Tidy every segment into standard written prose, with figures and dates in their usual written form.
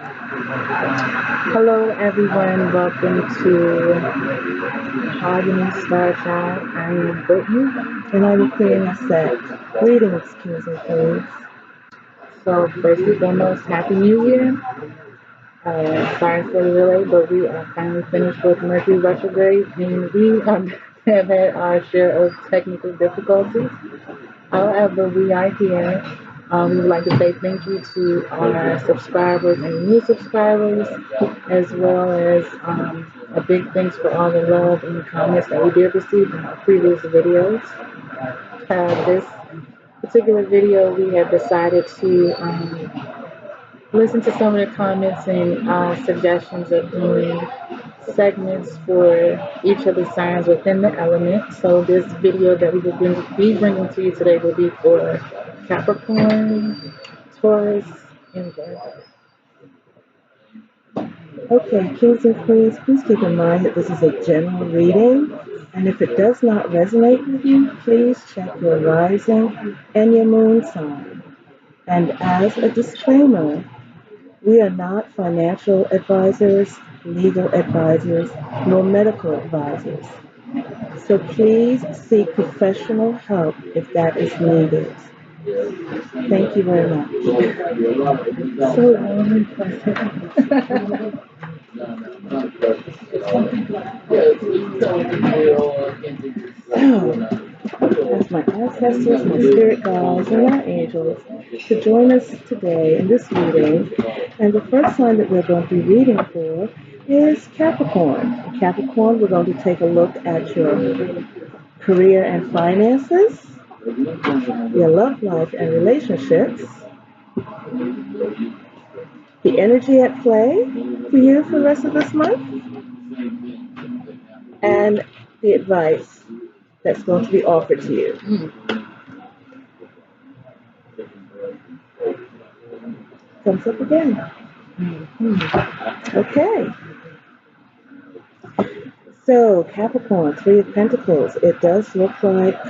Hello, everyone. Welcome to Harmony Star Child. I am Brittany. And I'm Queen Set. Greetings, kings and queens. So, first and foremost, Happy New Year. Sorry for the delay, but we are finally finished with Mercury retrograde, and we have had our share of technical difficulties. However, we are here. We would like to say thank you to our subscribers and new subscribers, as well as a big thanks for all the love and comments that we did receive in our previous videos. This particular video, we have decided to listen to some of the comments and suggestions of doing segments for each of the signs within the element. So this video that we will be bringing to you today will be for Capricorn, Taurus, and Virgo. Okay, kings and queens, please keep in mind that this is a general reading. And if it does not resonate with you, please check your rising and your moon sign. And as a disclaimer, we are not financial advisors, legal advisors, nor medical advisors. So please seek professional help if that is needed. Thank you very much. So warm and pleasant. So, ask my ancestors, my spirit guides, and my angels to join us today in this reading. And the first sign that we're going to be reading for is Capricorn. Capricorn, we're going to take a look at your career and finances, your love life and relationships, the energy at play for you for the rest of this month, and the advice that's going to be offered to you. Comes up again. Okay. So, Capricorn, Three of Pentacles. It does look like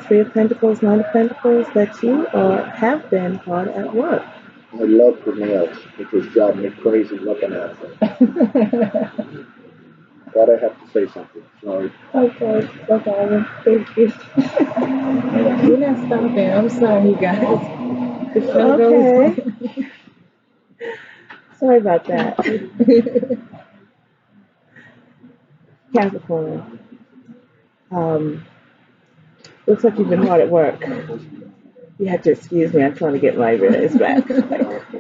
Three of Pentacles, Nine of Pentacles, that you have been hard at work. I love the nails. It just drives me crazy looking at them. Thought I have to say something. Sorry. Okay, no problem. Thank you. We're not stopping. I'm sorry, you guys. The show goes Okay. Sorry about that. Capricorn. Looks like you've been hard at work. You have to excuse me. I'm trying to get my rhythms back.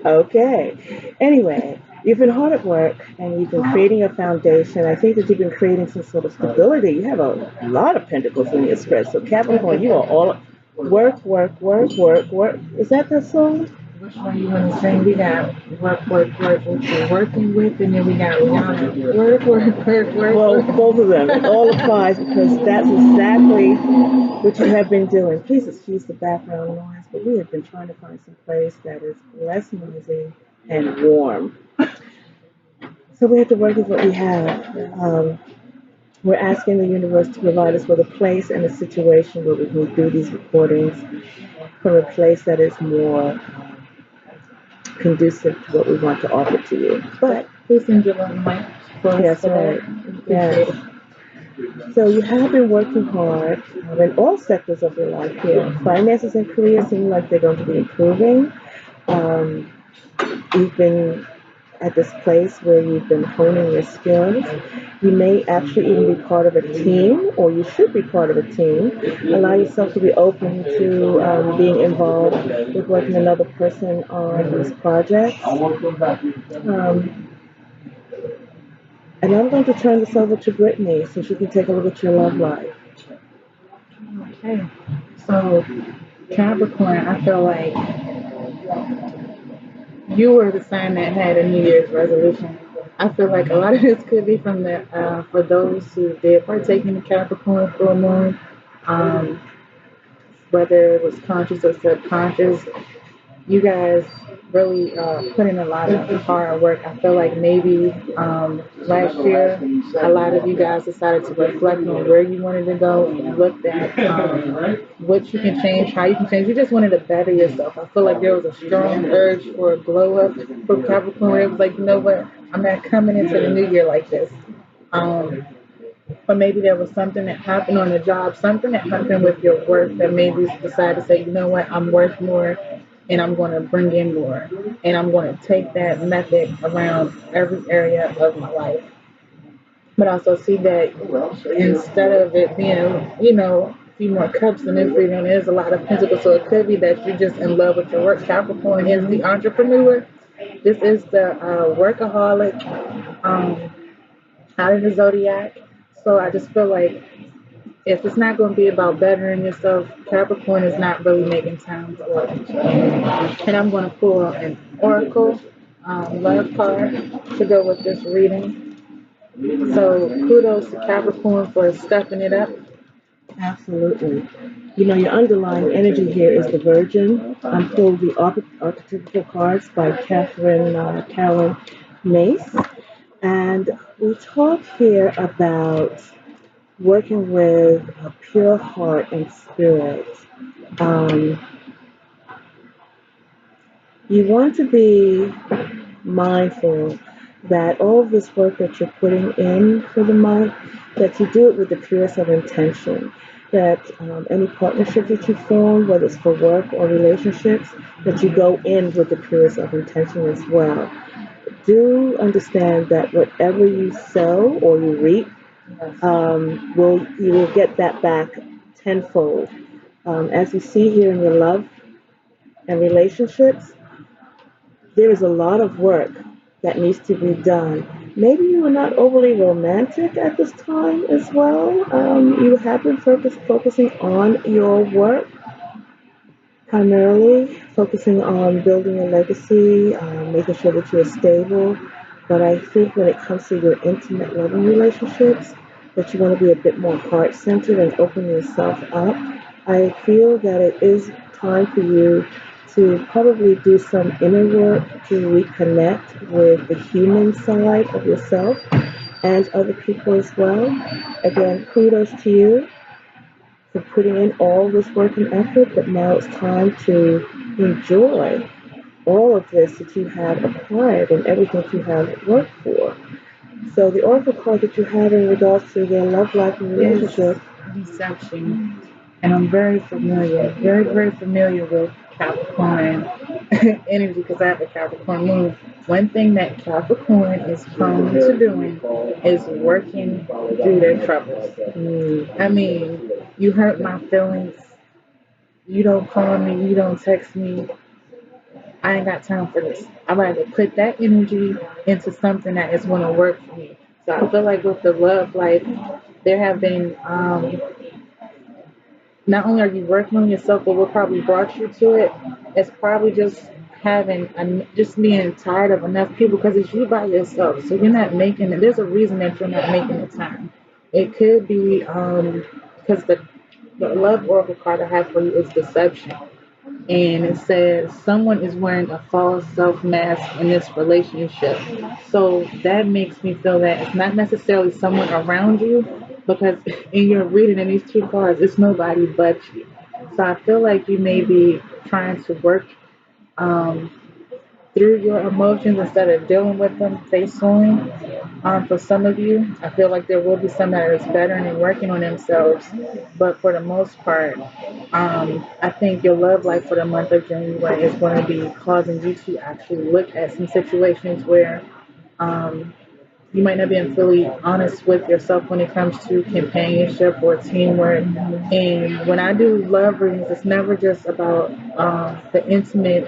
Okay. Anyway, you've been hard at work and you've been creating a foundation. I think that you've been creating some sort of stability. You have a lot of pentacles in your spread. So Capricorn, you are all work, work, work, work, work. Is that the song? Which one you want to sing? We got work, work, work, which we're working with, and then we got Rihanna. Work, work, work, work. Well, work. both of them. It all applies because that's exactly what you have been doing. Please excuse the background noise, but we have been trying to find some place that is less noisy and warm. So we have to work with what we have. We're asking the universe to provide us with a place and a situation where we can do these recordings from a place that is more conducive to what we want to offer to you. But Please send your love mic for us. yes, right. Yes. So you have been working hard in all sectors of your life here. Finances and career seem like they're going to be improving. Um, you've been at this place where you've been honing your skills. You may actually even be part of a team, or you should be part of a team. Allow yourself to be open to being involved with working with another person on these projects. And I'm going to turn this over to Brittany so she can take a look at your love life. Okay. So, Capricorn, I feel like you were the sign that had a New Year's resolution. I feel like a lot of this could be from the for those who did partake in the Capricorn full moon, whether it was conscious or subconscious. you guys really put in a lot of hard work. I feel like maybe last year a lot of you guys decided to reflect on where you wanted to go and looked at what you can change, how you can change. You just wanted to better yourself. I feel like there was a strong urge for a glow up for Capricorn where it was like, you know what, I'm not coming into the new year like this. Um, or maybe there was something that happened on the job, something that happened with your work that made you decide to say, you know what, I'm worth more and I'm going to bring in more. And I'm going to take that method around every area of my life. But also see that instead of it being, a few more cups in this reading, there's a lot of pentacles. So it could be that you're just in love with your work. Capricorn is the entrepreneur. This is the workaholic out of the zodiac. So I just feel like if it's not going to be about bettering yourself, Capricorn is not really making time for it. And I'm going to pull an oracle love card to go with this reading. So kudos to Capricorn for stepping it up. Absolutely. Your underlying energy here is the Virgin. I'm pulled the archetypical cards by Karen Mace. And we talk here about working with a pure heart and spirit. Um, you want to be mindful that all of this work that you're putting in for the month, that you do it with the purest of intention. That any partnership that you form, whether it's for work or relationships, that you go in with the purest of intention as well. Do understand that whatever you sow or you reap, you will get that back tenfold. As you see here in your love and relationships, there is a lot of work that needs to be done. Maybe you are not overly romantic at this time as well. You have been focusing on your work, primarily focusing on building a legacy, making sure that you're stable. But I think when it comes to your intimate loving relationships, that you want to be a bit more heart centered and open yourself up. I feel that it is time for you to probably do some inner work to reconnect with the human side of yourself and other people as well. Again, kudos to you for putting in all this work and effort, but now it's time to enjoy all of this that you have acquired and everything that you have worked for. So the oracle card that you have in regards to their love life and Is relationship. deception. And I'm very, very familiar with Capricorn energy because I have a Capricorn moon. One thing that Capricorn is prone to doing is working through their troubles. I mean, you hurt my feelings. You don't call me. You don't text me. I ain't got time for this. I'd rather put that energy into something that is going to work for me. So I feel like with the love life, there have been not only are you working on yourself, but what probably brought you to it is probably just just being tired of enough people because it's you by yourself. So you're not making it. There's a reason that you're not making the time. It could be because the love oracle card I have for you is deception. And it says someone is wearing a false self mask in this relationship. So that makes me feel that it's not necessarily someone around you because in your reading in these two cards, it's nobody but you. So I feel like you may be trying to work um, through your emotions instead of dealing with them face on. For some of you, I feel like there will be some that is better and working on themselves, but for the most part, I think your love life for the month of January is going to be causing you to actually look at some situations where um, you might not be fully honest with yourself when it comes to companionship or teamwork. And when I do love readings, it's never just about the intimate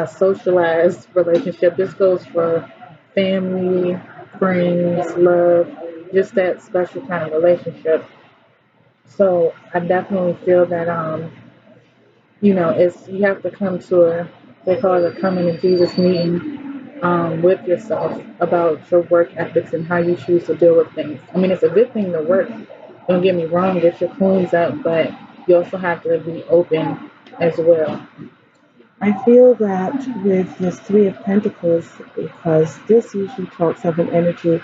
socialized relationship. This goes for family, friends, love, just that special kind of relationship. So I definitely feel that it's you have to come to a they call it a coming to Jesus meeting with yourself about your work ethics and how you choose to deal with things. I mean, it's a good thing to work. Don't get me wrong, get your coins up, but you also have to be open as well. I feel that with this Three of Pentacles, because this usually talks of an energy,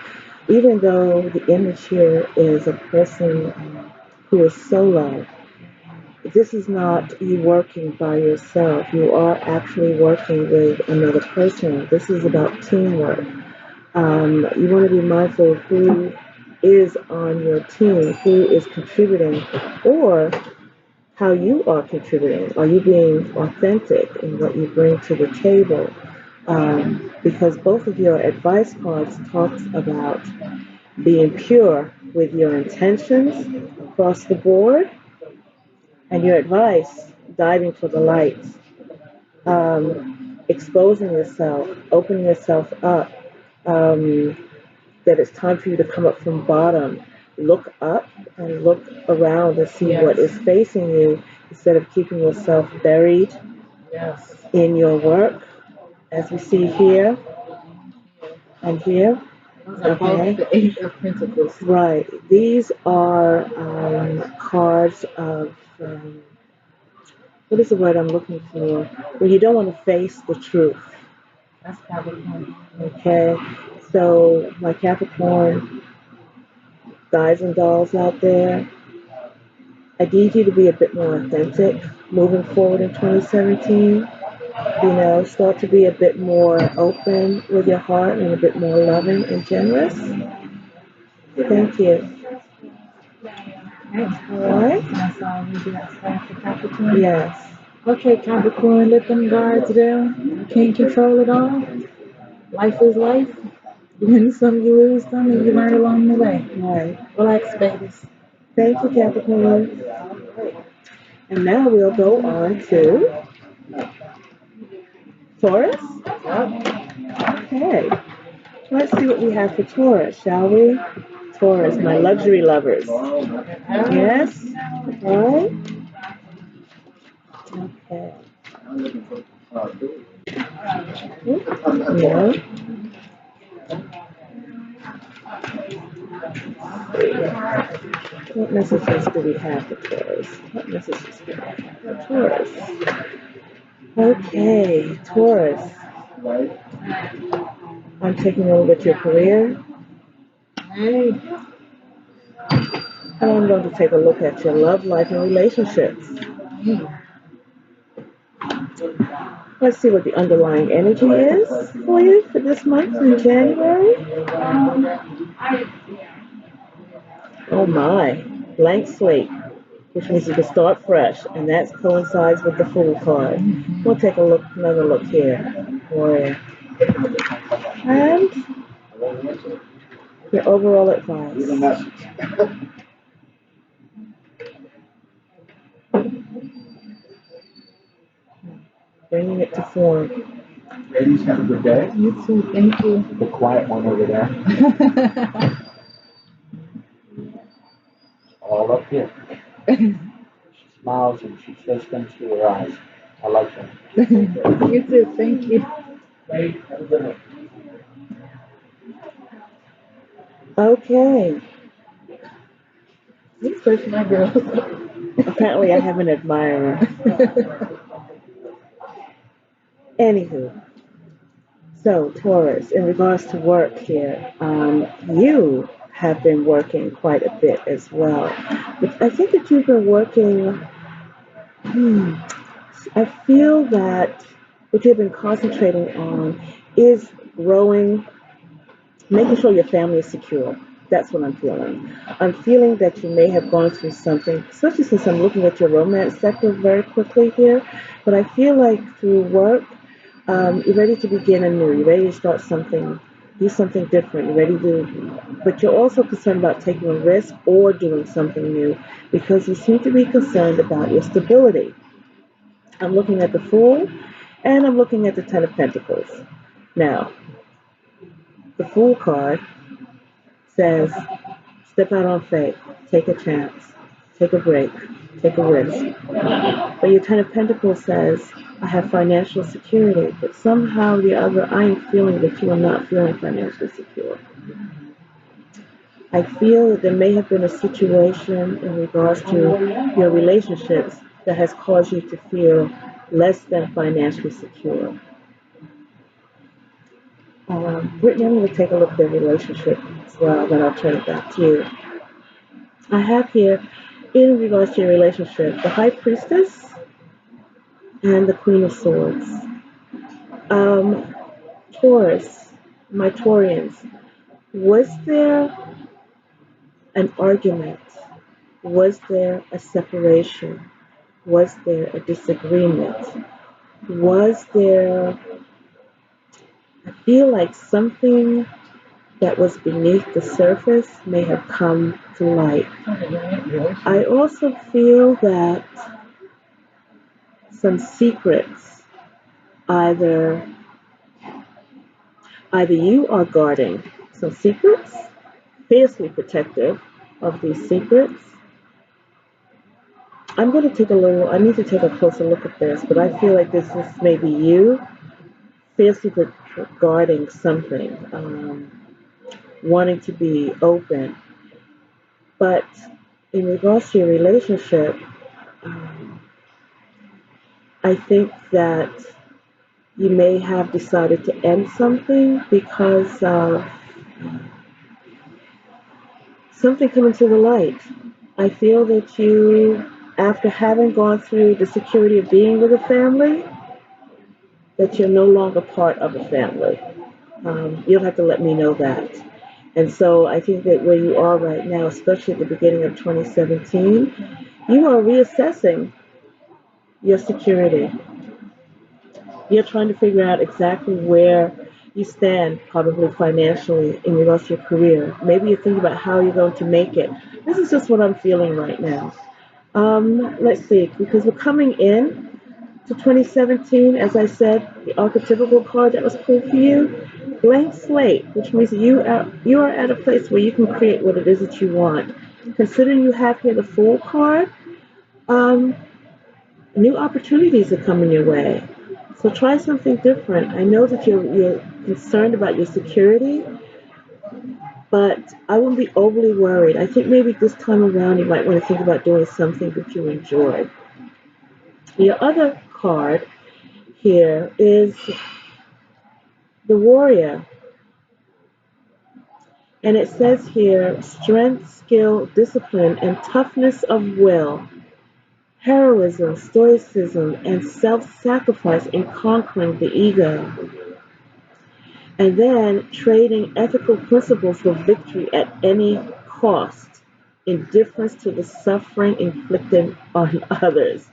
even though the image here is a person who is solo, this is not you working by yourself. You are actually working with another person. This is about teamwork. You want to be mindful of who is on your team, who is contributing, or how you are contributing. Are you being authentic in what you bring to the table? Because both of your advice cards talks about being pure with your intentions across the board, and your advice diving for the light, exposing yourself, opening yourself up. Um, that it's time for you to come up from bottom, look up and look around and see what is facing you instead of keeping yourself buried in your work, as we see here and here. Okay. The Eight of Pentacles. Right. These are cards of, what is the word I'm looking for? When you don't want to face the truth. That's Capricorn. Okay. So, my Capricorn guys and dolls out there, I need you to be a bit more authentic moving forward in 2017. Start to be a bit more open with your heart and a bit more loving and generous. Thank you. All right? That's all we got for Capricorn. Yes. Okay, Capricorn, let them guards down. You can't control it all. Life is life. You win some, you lose some, and you learn along the way. Right. Relax, babies. Thank you, Capricorn. And now we'll go on to Taurus. Okay. Let's see what we have for Taurus, shall we? Taurus, my luxury lovers. Yes? All right. Okay. Yeah. What messages do we have for Taurus? What messages do we have for Taurus? Okay, Taurus. I'm taking a look at your career. Hey. And I'm going to take a look at your love life and relationships. Let's see what the underlying energy is for you for this month in January. Oh my, blank slate, which means you can start fresh, and that coincides with the Fool card. We'll take another look here for you. And your overall advice. Bringing it to form. Ladies, have a good day. You too, thank you. The quiet one over there. All up here. She smiles and she says things to her eyes. I like that. You too, thank you. Hey, have a good one. Okay. You push my girls. Apparently, I have an admirer. Anywho, so Taurus, in regards to work here, you have been working quite a bit as well. But I think that you've been working. I feel that what you've been concentrating on is growing, making sure your family is secure. That's what I'm feeling. I'm feeling that you may have gone through something, especially since I'm looking at your romance sector very quickly here. But I feel like through work, you're ready to begin anew. You're ready to start something, do something different. You're ready to, but you're also concerned about taking a risk or doing something new because you seem to be concerned about your stability. I'm looking at the Fool, and I'm looking at the Ten of Pentacles. Now, the Fool card says, step out on faith, take a chance, take a break, take a risk. But your Ten of Pentacles says, I have financial security, but somehow or the other, I am feeling that you are not feeling financially secure. I feel that there may have been a situation in regards to your relationships that has caused you to feel less than financially secure. Brittany, I'm going to take a look at their relationship as well, then I'll turn it back to you. I have here, in regards to your relationship, the High Priestess and the Queen of Swords. Um, Taurus, my Taurians, was there an argument? Was there a separation? Was there a disagreement? Was there, I feel like something that was beneath the surface may have come to light. I also feel that some secrets, either you are guarding some secrets, fiercely protective of these secrets. I need to take a closer look at this, but I feel like this is maybe you fiercely guarding something, wanting to be open. But in regards to your relationship, um, I think that you may have decided to end something because of something coming to the light. I feel that you, after having gone through the security of being with a family, that you're no longer part of a family. You'll have to let me know that. And so I think that where you are right now, especially at the beginning of 2017, you are reassessing your security. You're trying to figure out exactly where you stand, probably financially, in regards to your career. Maybe you're thinking about how you're going to make it. This is just what I'm feeling right now. Let's see, because we're coming in to 2017, as I said, the archetypical card that was pulled for you, blank slate, which means you are at a place where you can create what it is that you want. Considering you have here the Fool card, um, new opportunities are coming your way. So try something different. I know that you're concerned about your security, but I wouldn't be overly worried. I think maybe this time around you might want to think about doing something that you enjoy. Your other card here is the Warrior. And it says here strength, skill, discipline, and toughness of will, heroism, stoicism, and self sacrifice in conquering the ego. And then trading ethical principles for victory at any cost, indifference to the suffering inflicted on others.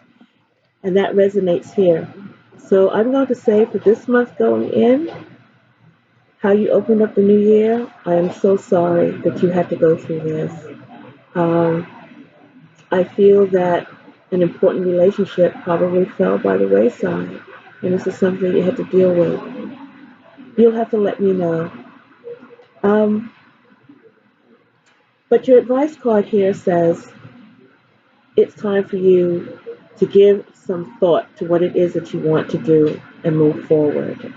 And that resonates here. So I'm going to say for this month going in, how you opened up the new year, I am so sorry that you had to go through this. Um, I feel that an important relationship probably fell by the wayside, and this is something you had to deal with. You'll have to let me know. Um, but your advice card here says it's time for you to give some thought to what it is that you want to do and move forward.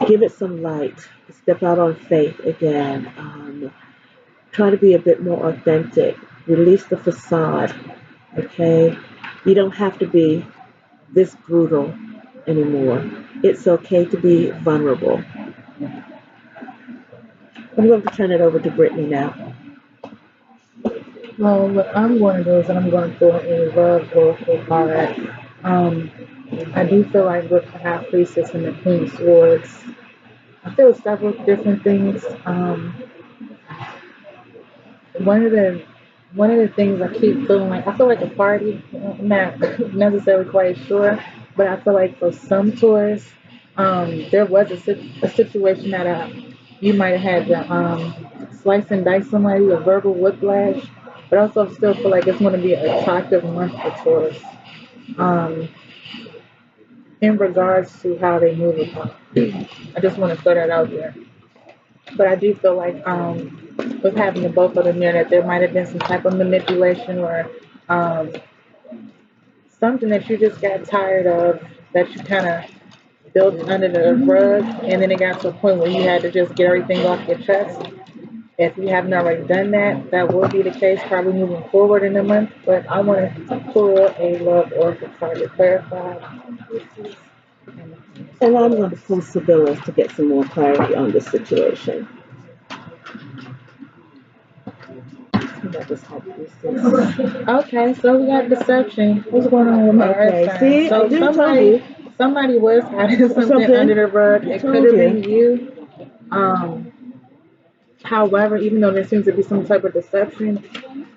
Give it some light. Step out on faith again. Try to be a bit more authentic. Release the facade. Okay? You don't have to be this brutal anymore. It's okay to be vulnerable. I'm going to turn it over to Brittany now. Well, what I'm going to do is I'm going to pull a love oracle card. Um, I do feel like with the High Priestess and the Queen of Swords, I feel several different things. One of the one of the things I keep feeling like I feel like a party. I'm not necessarily quite sure, but I feel like for some tourists, there was a situation that you might have had to slice and dice somebody, a verbal whiplash, but I also still feel like it's going to be an attractive month for tourists. Um, in regards to how they move about. I just want to throw that out there. But I do feel like with having the both of them there, that there might have been some type of manipulation or um, something that you just got tired of, that you kind of built under the rug, and then it got to a point where you had to just get everything off your chest. If you haven't already done that, that will be the case probably moving forward in the month. But I want to pull a love oracle card to clarify. And I'm going to pull Sibylla's to get some more clarity on this situation. Okay, so we got deception. What's going on with my earth Okay, sign? see, I So did tell you. somebody was hiding something under the rug. I It could told have you. been you. Um, However, even though there seems to be some type of deception,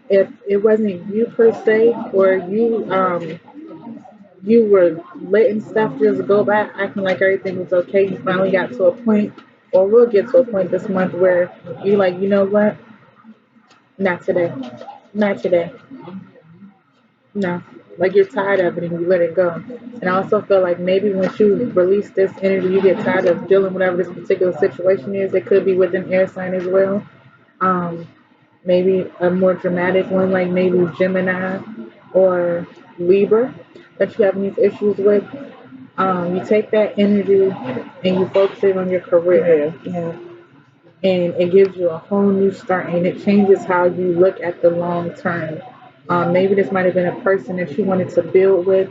if it wasn't you per se, or you were letting stuff just go by, acting like everything was okay, you finally got to a point, or will get to a point this month where you're like, you know what? Not today. Not today. No. Like you're tired of it and you let it go. And I also feel like maybe once you release this energy, you get tired of dealing with whatever this particular situation is. It could be with an air sign as well. Um, Maybe a more dramatic one, like maybe Gemini or Libra, that you have these issues with. You take that energy and you focus it on your career, Yeah. and it gives you a whole new start, and it changes how you look at the long term. Maybe this might have been a person that you wanted to build with,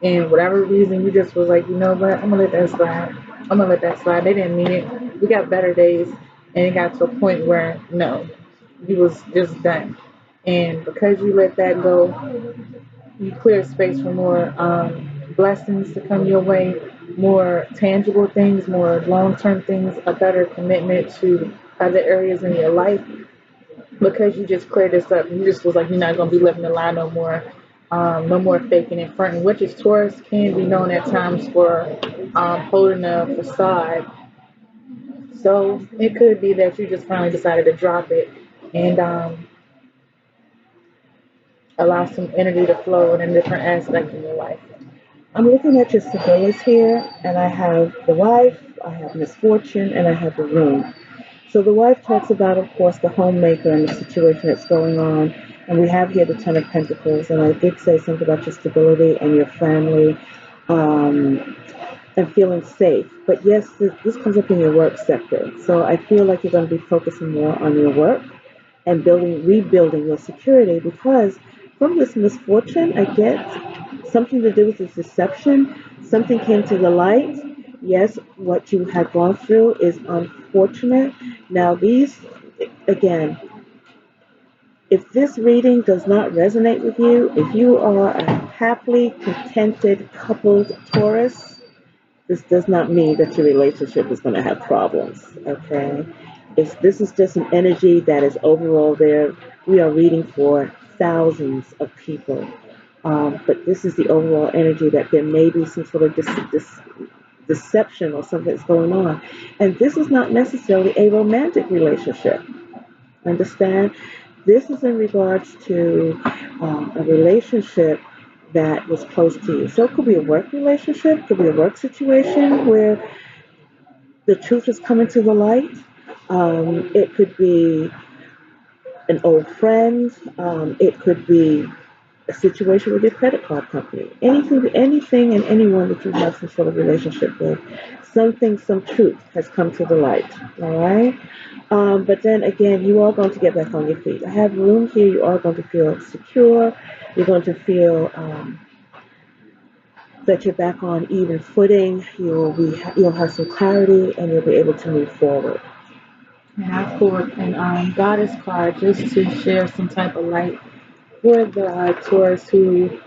and whatever reason you just was like, you know what, I'm gonna let that slide. I'm gonna let that slide. They didn't mean it. We got better days, and it got to a point where no, you was just done. And because you let that go, you clear space for more blessings to come your way, more tangible things, more long term things, a better commitment to other areas in your life, because you just cleared this up. You just was like, you're not going to be living the lie no more. No more faking and fronting, which is Taurus can be known at times for holding a facade. So it could be that you just finally decided to drop it and allow some energy to flow in a different aspect in your life. I'm looking at your Sibylla's here, and I have the wife, I have misfortune, and I have the room. So the wife talks about, of course, the homemaker and the situation that's going on. And we have here the Ten of Pentacles. And I did say something about your stability and your family and feeling safe. But yes, this comes up in your work sector. So I feel like you're going to be focusing more on your work and rebuilding your security, because from this misfortune, I get something to do with this deception. Something came to the light. Yes, what you had gone through is unfortunate. Now, these, again, if this reading does not resonate with you, if you are a happily contented coupled Taurus, this does not mean that your relationship is going to have problems, okay? This is just an energy that is overall there. We are reading for thousands of people. But this is the overall energy that there may be some sort of deception or something that's going on. And this is not necessarily a romantic relationship. Understand? This is in regards to a relationship that was close to you. So it could be a work relationship, could be a work situation where the truth is coming to the light. It could be an old friend. It could be a situation with your credit card company. Anything and anyone that you have some sort of relationship with. Some truth has come to the light. All right. But then again, you are going to get back on your feet. I have room here. You are going to feel secure. You're going to feel that you're back on even footing. You'll have some clarity, and you'll be able to move forward. And I pulled an goddess card just to share some type of light for the Taurus who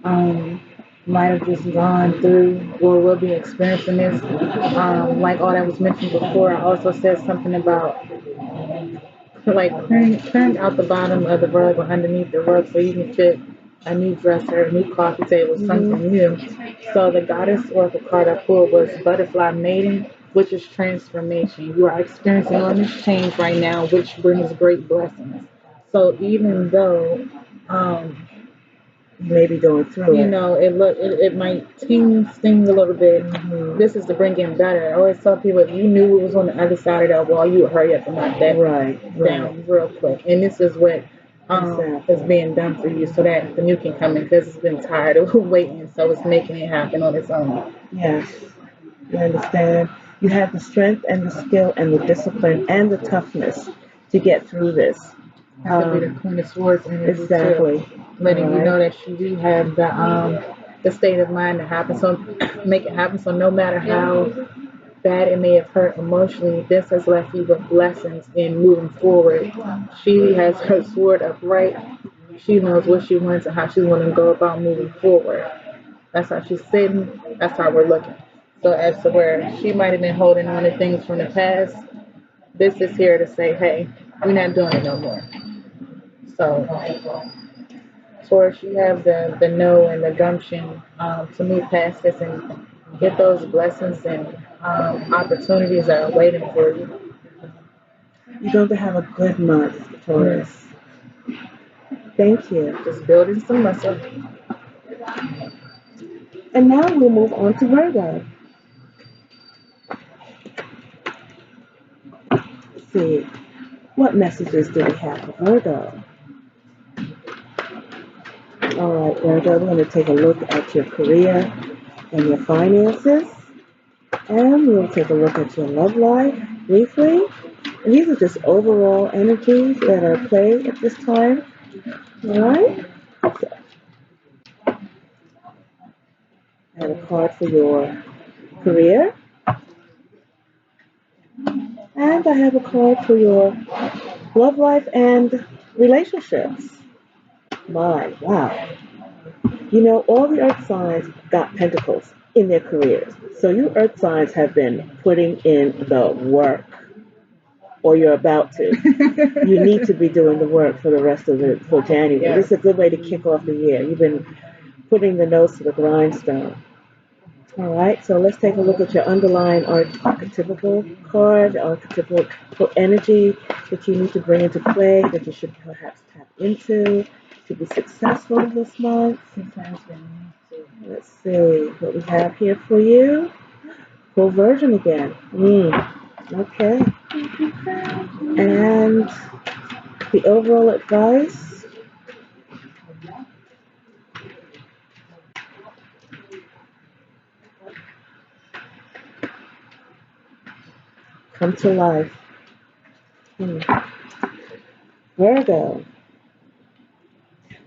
um, might have just gone through or will be experiencing this. Like all that was mentioned before, I also said something about like clearing out the bottom of the rug or underneath the rug so you can fit a new dresser, a new coffee table, something new. So the goddess oracle card I pulled was Butterfly Maiden, which is transformation. You are experiencing all this change right now, which brings great blessings. So even though Maybe going through you it. know, it might sting a little bit. This is to bring in better. I always tell people if you knew it was on the other side of that wall, you would hurry up and knock that down real quick. And this is what is being done for you so that the new can come in because it's been tired of waiting. So it's making it happen on its own. Yes. You understand? You have the strength and the skill and the discipline and the toughness to get through this. That could be the Queen of Swords energy too, Exactly. letting All you know right. that you do have the state of mind to happen. So make it happen. So no matter how bad it may have hurt emotionally, this has left you with lessons in moving forward. She has her sword upright. She knows what she wants and how she's going to go about moving forward. That's how she's sitting. That's how we're looking. So as to where she might have been holding on to things from the past, this is here to say, hey, we're not doing it no more. So, Taurus, you have the know and the gumption to move past this and get those blessings and opportunities that are waiting for you. You're going to have a good month, Taurus. Thank you. Just building some muscle. And now we'll move on to Virgo. Let's see. What messages do we have for Virgo? All right, Virgo, we're going to take a look at your career and your finances. And we'll take a look at your love life briefly. And these are just overall energies that are at play at this time. All right. So I have a card for your career. And I have a card for your love life and relationships. My, wow. You know, all the earth signs got pentacles in their careers. So you earth signs have been putting in the work, or you're about to. You need to be doing the work for the rest of the for January. Yeah. This is a good way to kick off the year. You've been putting the nose to the grindstone. All right, so let's take a look at your underlying archetypical card, archetypical energy that you need to bring into play, that you should perhaps tap into to be successful this month. Let's see what we have here for you. Full version again. Okay. And the overall advice. Come to life. Virgo.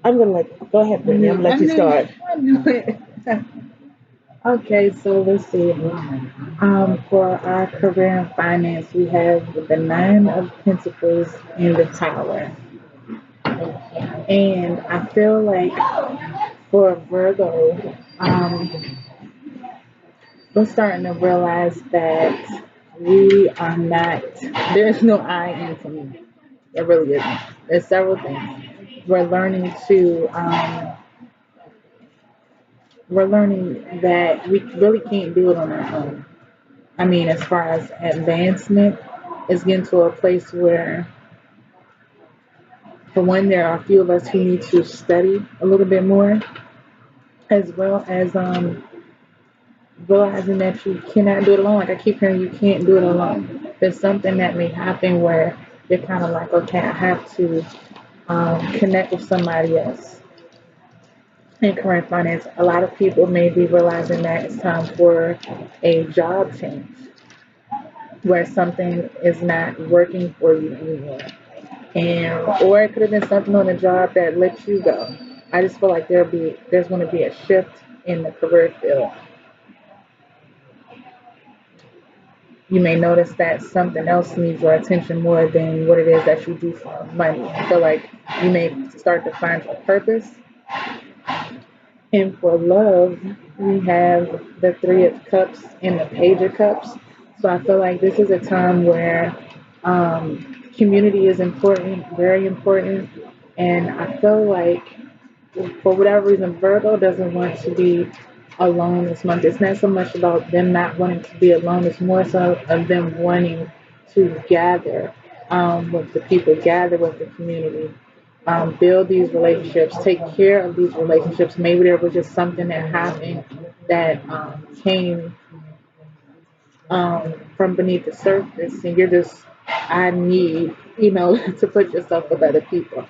I'm gonna go ahead, Brittany. I'm gonna let you start. I knew it. Okay, so let's see. For our career and finance, we have the Nine of Pentacles in the Tower. And I feel like for Virgo, we're starting to realize that we are not, there's no I in for me. There really isn't. There's several things. We're learning to, we're learning that we really can't do it on our own. I mean, as far as advancement, it's getting to a place where, for one, there are a few of us who need to study a little bit more, as well as realizing that you cannot do it alone. Like I keep hearing, you can't do it alone. There's something that may happen where you're kind of like, okay, I have to connect with somebody else. In current finance, a lot of people may be realizing that it's time for a job change where something is not working for you anymore. And or it could have been something on the job that let you go. I just feel like there's going to be a shift in the career field. You may notice that something else needs your attention more than what it is that you do for money. I feel like you may start to find a purpose. And for love, we have the Three of Cups and the Page of Cups. So I feel like this is a time where community is important, very important. And I feel like for whatever reason, Virgo doesn't want to be alone this month. It's not so much about them not wanting to be alone, it's more so of them wanting to gather with the people, gather with the community, build these relationships, take care of these relationships. Maybe there was just something that happened that came from beneath the surface, and you're just, I need, to put yourself with other people.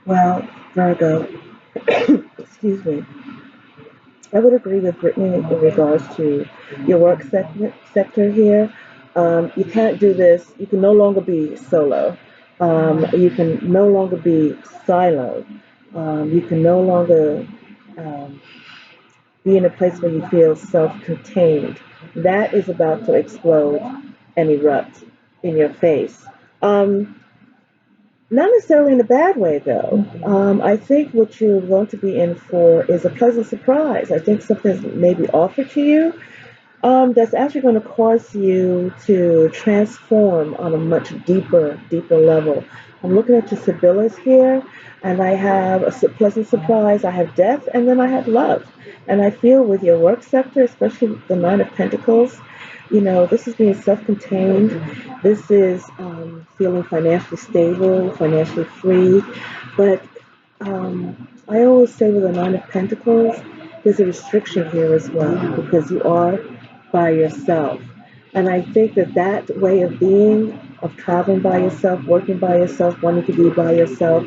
Well, Virgo, excuse me. I would agree with Brittany in regards to your work sector here. You can't do this. You can no longer be solo. You can no longer be siloed. You can no longer um, be in a place where you feel self-contained. That is about to explode and erupt in your face. Um, Not necessarily in a bad way, though. I think what you're going to be in for is a pleasant surprise. I think something's maybe offered to you that's actually going to cause you to transform on a much deeper level. I'm looking at your Sibyllas here, and I have a pleasant surprise. I have death, and then I have love. And I feel with your work sector, especially the Nine of Pentacles, this is being self-contained. This is feeling financially stable, financially free. But I always say with the Nine of Pentacles, there's a restriction here as well because you are by yourself. And I think that that way of being, of traveling by yourself, working by yourself, wanting to be by yourself,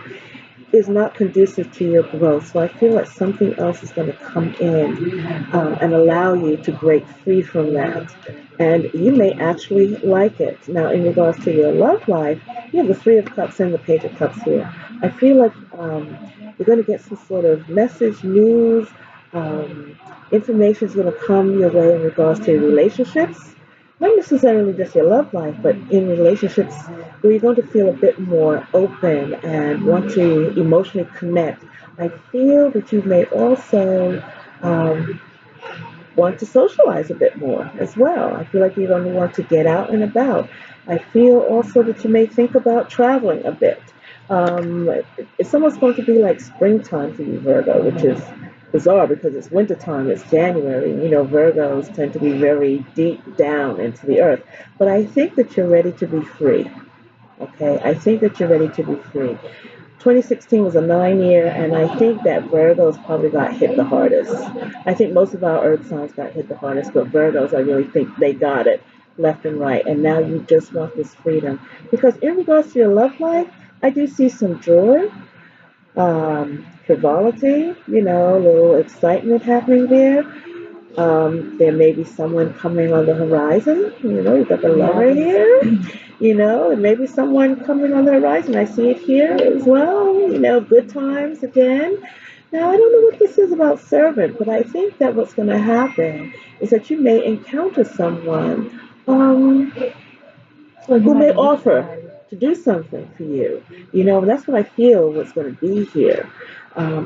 is not conducive to your growth. So I feel like something else is going to come in and allow you to break free from that. And you may actually like it. Now, in regards to your love life, you have the Three of Cups and the Page of Cups here. I feel like you're going to get some sort of message, news, um, information is going to come your way in regards to relationships, not necessarily just your love life, but in relationships where you're going to feel a bit more open and want to emotionally connect. I feel that you may also um, want to socialize a bit more as well. I feel like you're going to want to get out and about. I feel also that you may think about traveling a bit. Um, it's almost going to be like springtime for you, Virgo, which is bizarre because it's wintertime, it's January. Virgos tend to be very deep down into the earth. But I think that you're ready to be free. Okay, I think that you're ready to be free. 2016 was a 9 year, and I think that Virgos probably got hit the hardest. I think most of our Earth signs got hit the hardest, but Virgos, I really think they got it left and right. And now you just want this freedom. Because in regards to your love life, I do see some joy, frivolity, a little excitement happening there. There may be someone coming on the horizon. You've got the lover here. And maybe someone coming on the horizon. I see it here as well. Good times again. Now, I don't know what this is about servant, but I think that what's going to happen is that you may encounter someone who may offer to do something for you. That's what I feel what's going to be here.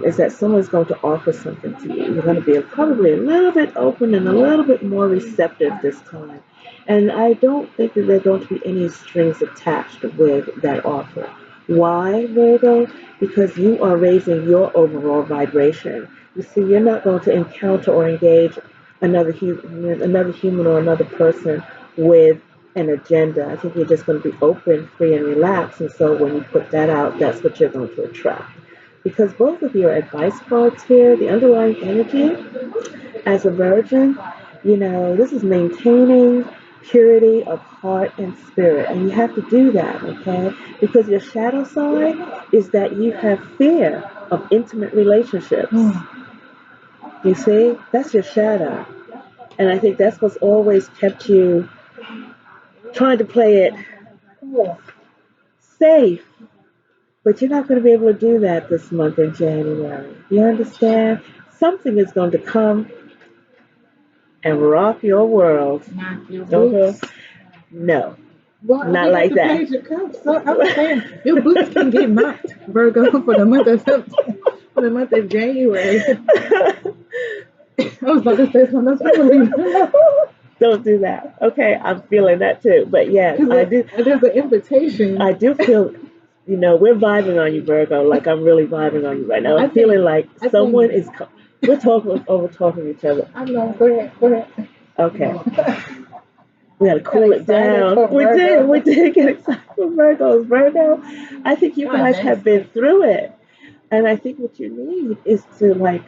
Is that someone's going to offer something to you. You're going to be probably a little bit open and a little bit more receptive this time. And I don't think that there are going to be any strings attached with that offer. Why, Virgo? Because you are raising your overall vibration. You see, you're not going to encounter or engage another human or another person with an agenda. I think you're just going to be open, free, and relaxed. And so when you put that out, that's what you're going to attract. Because both of your advice cards here, the underlying energy as a virgin, this is maintaining purity of heart and spirit. And you have to do that, okay? Because your shadow side is that you have fear of intimate relationships. You see, that's your shadow. And I think that's what's always kept you trying to play it safe. But you're not going to be able to do that this month in January. You understand? Something is going to come and rock your world. Knock your Okay? boots. No, Well, not we got like the that. Page of Cups, so I'm saying your boots can get knocked, Virgo, for the month of September, for the month of January. I was about to say something else. I'm gonna leave it alone. Don't do that. Okay, I'm feeling that too. But yes, I Because do. there's an invitation. I do feel. We're vibing on you, Virgo. Like I'm really vibing on you right now. I I'm feeling think, like I someone think, is. We're talking over talking each other. I know. Go ahead, go ahead. Okay. We gotta Got cool it excited down. for Virgo. We did get excited for Virgos. Virgo, I think you God, guys that's have been through it. And I think what you need is to like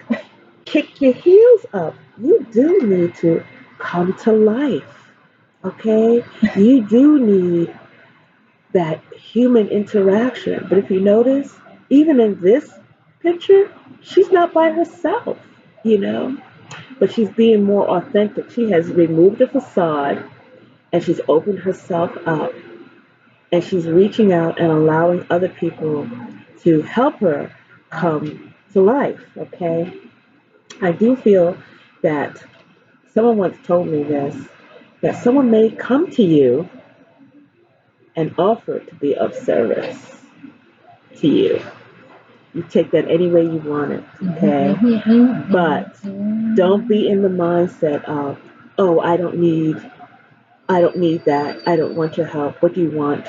kick your heels up. You do need to come to life. Okay? You do need that human interaction. But if you notice, even in this picture, she's not by herself, you know? but she's being more authentic. She has removed the facade and she's opened herself up and she's reaching out and allowing other people to help her come to life. Okay, I do feel that someone once told me this, that someone may come to you and offer to be of service to you. You take that any way you want it, okay? But don't be in the mindset of, oh, I don't need that. I don't want your help. What do you want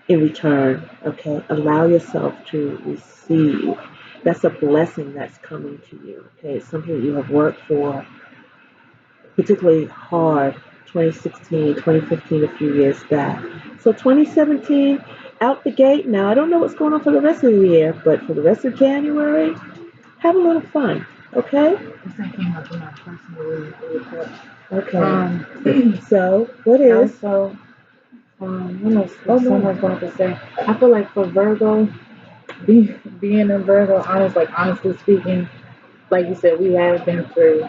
in return? Okay? Allow yourself to receive. That's a blessing that's coming to you. Okay? It's something that you have worked for particularly hard 2016, 2015, a few years back. So 2017, out the gate. Now, I don't know what's going on for the rest of the year, but for the rest of January, have a little fun. Okay? This came up in my personal really quick. Okay. So, what is? Also, what else someone's going to say? I feel like for Virgo, being a Virgo, honestly speaking, like you said, we have been through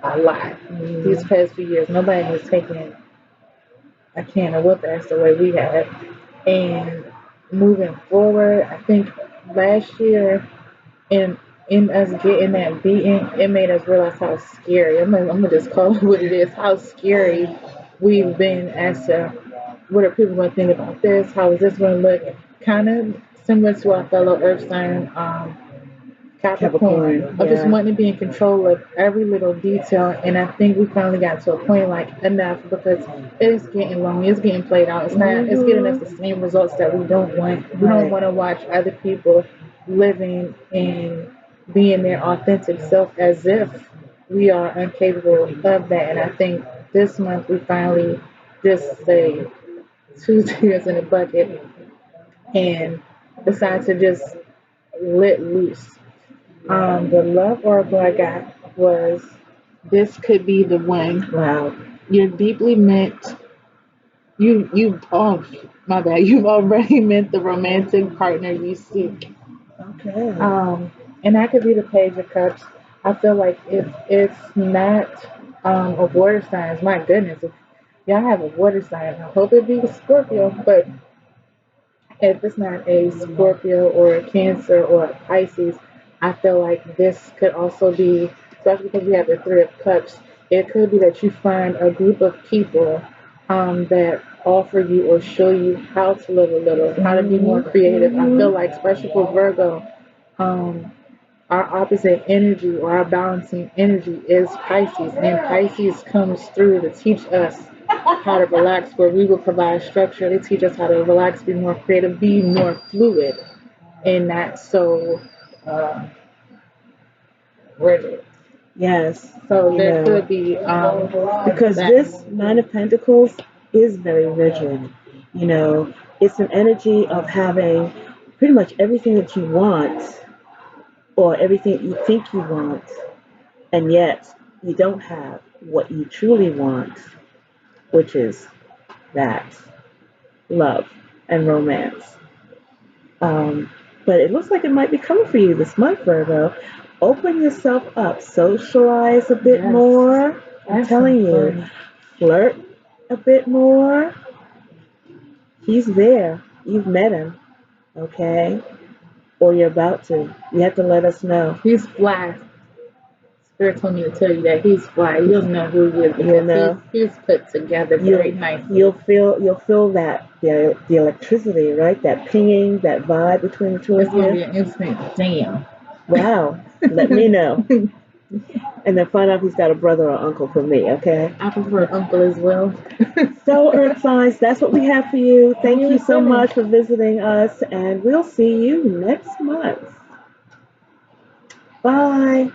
a lot these past few years. Nobody has taken a can of whoop ass the way we have. And moving forward, I think last year in us getting that beating, it made us realize how scary. I'm gonna just call it what it is. How scary we've been as to what are people gonna think about this? How is this gonna look? Kind of similar to our fellow Earth sign, Capricorn. Of just wanting to be in control of every little detail, and I think we finally got to a point like enough because it's getting long, it's getting played out. It's not. It's getting us the same results that we don't want. We don't want to watch other people living and being their authentic self as if we are incapable of that. And I think this month we finally just say two tears in a bucket and decide to just let loose. The love oracle I got was this could be the one. Wow. You're deeply meant. Oh my bad. You've already met the romantic partner you seek. Okay. And that could be the Page of Cups. I feel like if it's not a water sign, my goodness, if y'all have a water sign, I hope it be a Scorpio, but if it's not a Scorpio or a Cancer or a Pisces, I feel like this could also be, especially because we have the Three of Cups, it could be that you find a group of people that offer you or show you how to live a little, how to be more creative. I feel like, especially for Virgo, um, our opposite energy or our balancing energy is Pisces, and Pisces comes through to teach us how to relax, where we will provide structure. They teach us how to relax, be more creative, be more fluid, and not so uh, rigid. Yes. So there could be because that. this Nine of Pentacles is very rigid. You know, it's an energy of having pretty much everything that you want or everything you think you want, and yet you don't have what you truly want, which is that love and romance. Um, but it looks like it might be coming for you this month, Virgo. Open yourself up, socialize a bit more. I'm telling you, flirt a bit more. He's there. You've met him, okay? Or you're about to. You have to let us know. He's fly. Spirit told me to tell you that he's fly. You'll know who he is because he's put together very nicely. You'll feel that the electricity, right? That pinging, that vibe between the two It's of you. gonna be an instant damn. Wow. Let me know. And then find out if he's got a brother or uncle for me, okay? I prefer uncle as well. So, Earth signs, that's what we have for you. Thank you so much for visiting us, and we'll see you next month. Bye.